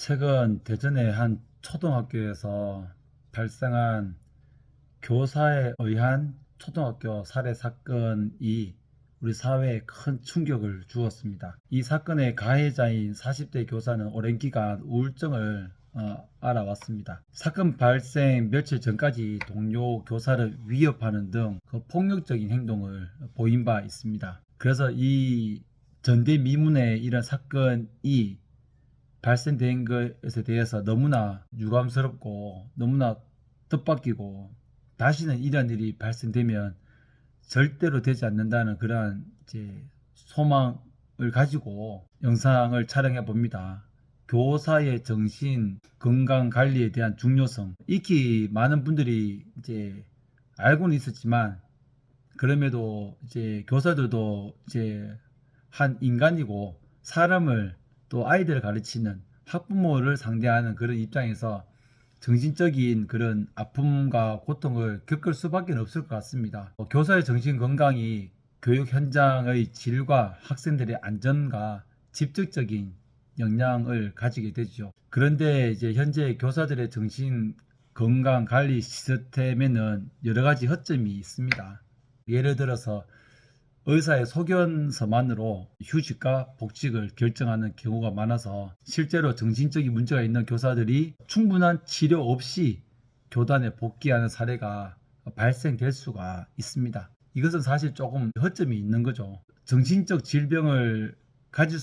최근 대전의 한 초등학교에서 발생한 교사에 의한 초등학교 살해 사건이 우리 사회에 큰 충격을 주었습니다. 이 사건의 가해자인 40대 교사는 오랜 기간 우울증을 알아왔습니다. 사건 발생 며칠 전까지 동료 교사를 위협하는 등 그 폭력적인 행동을 보인 바 있습니다. 그래서 이 전대미문의 이런 사건이 발생된 것에 대해서 너무나 유감스럽고 너무나 뜻밖이고, 다시는 이런 일이 발생되면 절대로 되지 않는다는 그러한 소망을 가지고 영상을 촬영해 봅니다. 교사의 정신 건강 관리에 대한 중요성 익히 많은 분들이 알고는 있었지만, 그럼에도 교사들도 한 인간이고 사람을 또 아이들을 가르치는 학부모를 상대하는 그런 입장에서 정신적인 그런 아픔과 고통을 겪을 수밖에 없을 것 같습니다. 교사의 정신 건강이 교육 현장의 질과 학생들의 안전과 직접적인 영향을 가지게 되죠. 그런데 현재 교사들의 정신 건강 관리 시스템에는 여러 가지 허점이 있습니다. 예를 들어서 의사의 소견서만으로 휴직과 복직을 결정하는 경우가 많아서 실제로 정신적인 문제가 있는 교사들이 충분한 치료 없이 교단에 복귀하는 사례가 발생될 수가 있습니다. 이것은 사실 조금 허점이 있는 거죠. 정신적 질병을 가질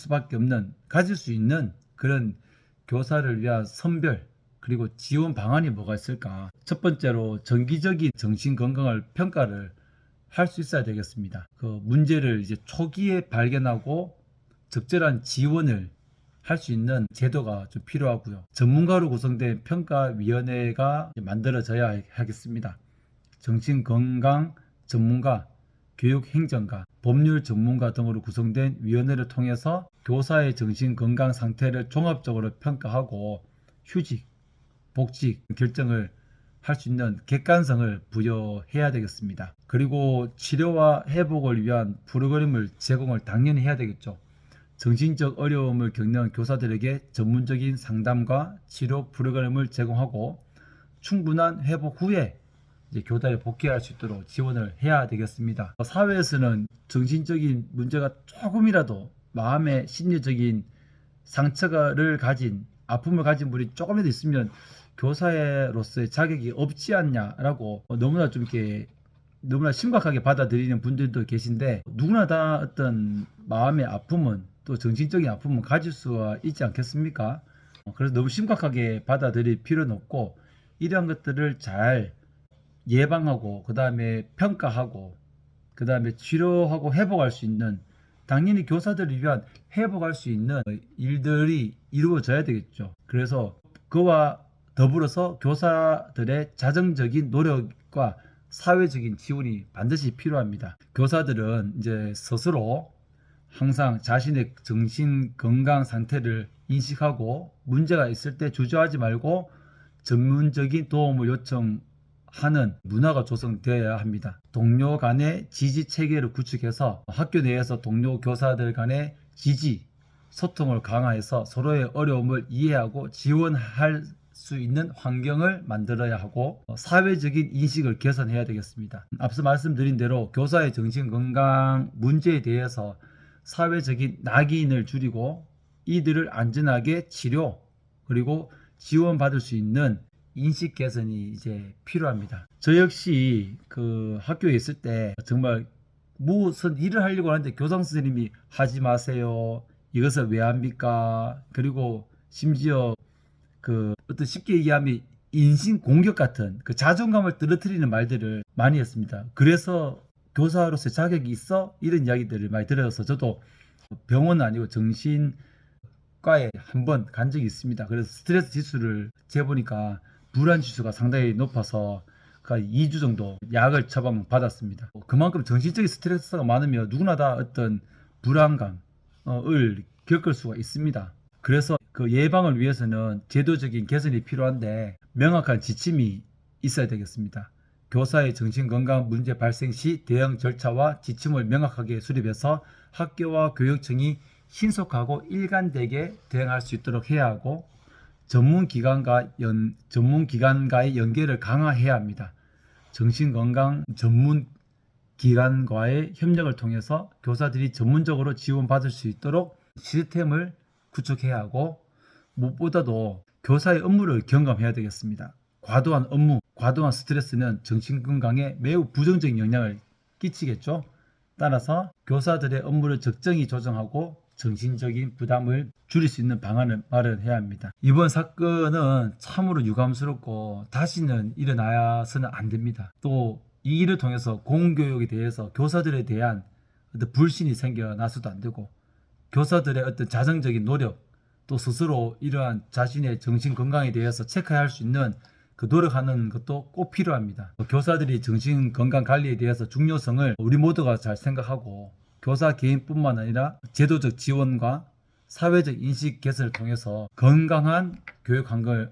수 있는 그런 교사를 위한 선별 그리고 지원 방안이 뭐가 있을까? 첫 번째로 정기적인 정신 건강을 평가를 할 수 있어야 되겠습니다. 그 문제를 초기에 발견하고 적절한 지원을 할 수 있는 제도가 좀 필요하고요. 전문가로 구성된 평가위원회가 만들어져야 하겠습니다. 정신건강 전문가, 교육행정가, 법률 전문가 등으로 구성된 위원회를 통해서 교사의 정신건강 상태를 종합적으로 평가하고 휴직, 복직 결정을 할 수 있는 객관성을 부여해야 되겠습니다. 그리고 치료와 회복을 위한 프로그램을 제공을 당연히 해야 되겠죠. 정신적 어려움을 겪는 교사들에게 전문적인 상담과 치료 프로그램을 제공하고 충분한 회복 후에 교단에 복귀할 수 있도록 지원을 해야 되겠습니다. 사회에서는 정신적인 문제가 조금이라도 마음의 심리적인 상처를 가진 아픔을 가진 분이 조금이라도 있으면 교사로서의 자격이 없지 않냐라고 너무나 심각하게 받아들이는 분들도 계신데, 누구나 다 어떤 마음의 아픔은 또 정신적인 아픔은 가질 수가 있지 않겠습니까? 그래서 너무 심각하게 받아들일 필요는 없고, 이러한 것들을 잘 예방하고 그 다음에 평가하고 그 다음에 치료하고 회복할 수 있는, 당연히 교사들을 위한 회복할 수 있는 일들이 이루어져야 되겠죠. 그래서 그와 더불어서 교사들의 자정적인 노력과 사회적인 지원이 반드시 필요합니다. 교사들은 스스로 항상 자신의 정신 건강 상태를 인식하고 문제가 있을 때 주저하지 말고 전문적인 도움을 요청하는 문화가 조성되어야 합니다. 동료 간의 지지 체계를 구축해서 학교 내에서 동료 교사들 간의 지지, 소통을 강화해서 서로의 어려움을 이해하고 지원할 수 있는 환경을 만들어야 하고, 사회적인 인식을 개선해야 되겠습니다. 앞서 말씀드린 대로 교사의 정신건강 문제에 대해서 사회적인 낙인을 줄이고 이들을 안전하게 치료 그리고 지원받을 수 있는 인식 개선이 필요합니다. 저 역시 그 학교에 있을 때 정말 무슨 일을 하려고 하는데 교장 선생님이 하지 마세요, 이것을 왜 합니까, 그리고 심지어 어떤 쉽게 얘기하면 인신공격 같은 그 자존감을 떨어뜨리는 말들을 많이 했습니다. 그래서 교사로서 자격이 있어? 이런 이야기들을 많이 들어서 저도 병원은 아니고 정신과에 한번 간 적이 있습니다. 그래서 스트레스 지수를 재보니까 불안 지수가 상당히 높아서 2주 정도 약을 처방받았습니다. 그만큼 정신적인 스트레스가 많으면 누구나 다 어떤 불안감을 겪을 수가 있습니다. 그래서 그 예방을 위해서는 제도적인 개선이 필요한데 명확한 지침이 있어야 되겠습니다. 교사의 정신건강 문제 발생 시 대응 절차와 지침을 명확하게 수립해서 학교와 교육청이 신속하고 일관되게 대응할 수 있도록 해야 하고, 전문기관과의 연계를 강화해야 합니다. 정신건강 전문기관과의 협력을 통해서 교사들이 전문적으로 지원받을 수 있도록 시스템을 구축해야 하고, 무엇보다도 교사의 업무를 경감해야 되겠습니다. 과도한 업무, 과도한 스트레스는 정신건강에 매우 부정적인 영향을 끼치겠죠. 따라서 교사들의 업무를 적정히 조정하고 정신적인 부담을 줄일 수 있는 방안을 마련해야 합니다. 이번 사건은 참으로 유감스럽고 다시는 일어나서는 안 됩니다. 또 이 일을 통해서 공교육에 대해서 교사들에 대한 어떤 불신이 생겨나서도 안 되고, 교사들의 어떤 자정적인 노력, 또 스스로 이러한 자신의 정신 건강에 대해서 체크할 수 있는 그 노력하는 것도 꼭 필요합니다. 교사들이 정신 건강 관리에 대해서 중요성을 우리 모두가 잘 생각하고, 교사 개인뿐만 아니라 제도적 지원과 사회적 인식 개선을 통해서 건강한 교육 환경을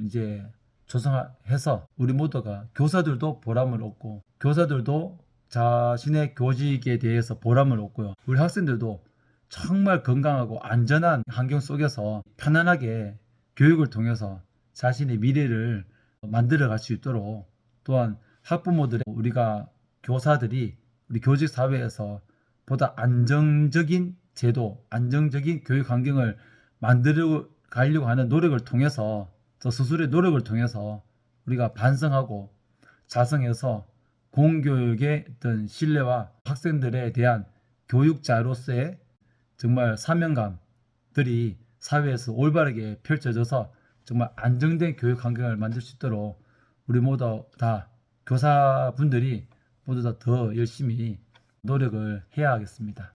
이제 조성해서 우리 모두가, 교사들도 보람을 얻고, 교사들도 자신의 교직에 대해서 보람을 얻고요. 우리 학생들도 정말 건강하고 안전한 환경 속에서 편안하게 교육을 통해서 자신의 미래를 만들어 갈 수 있도록, 또한 학부모들의, 우리가 교사들이 우리 교직 사회에서 보다 안정적인 제도, 안정적인 교육 환경을 만들어 가려고 하는 노력을 통해서, 저 스스로의 노력을 통해서 우리가 반성하고 자성해서 공교육의 어떤 신뢰와 학생들에 대한 교육자로서의 정말 사명감들이 사회에서 올바르게 펼쳐져서 정말 안정된 교육 환경을 만들 수 있도록 우리 모두 다, 교사분들이 모두 다 더 열심히 노력을 해야 하겠습니다.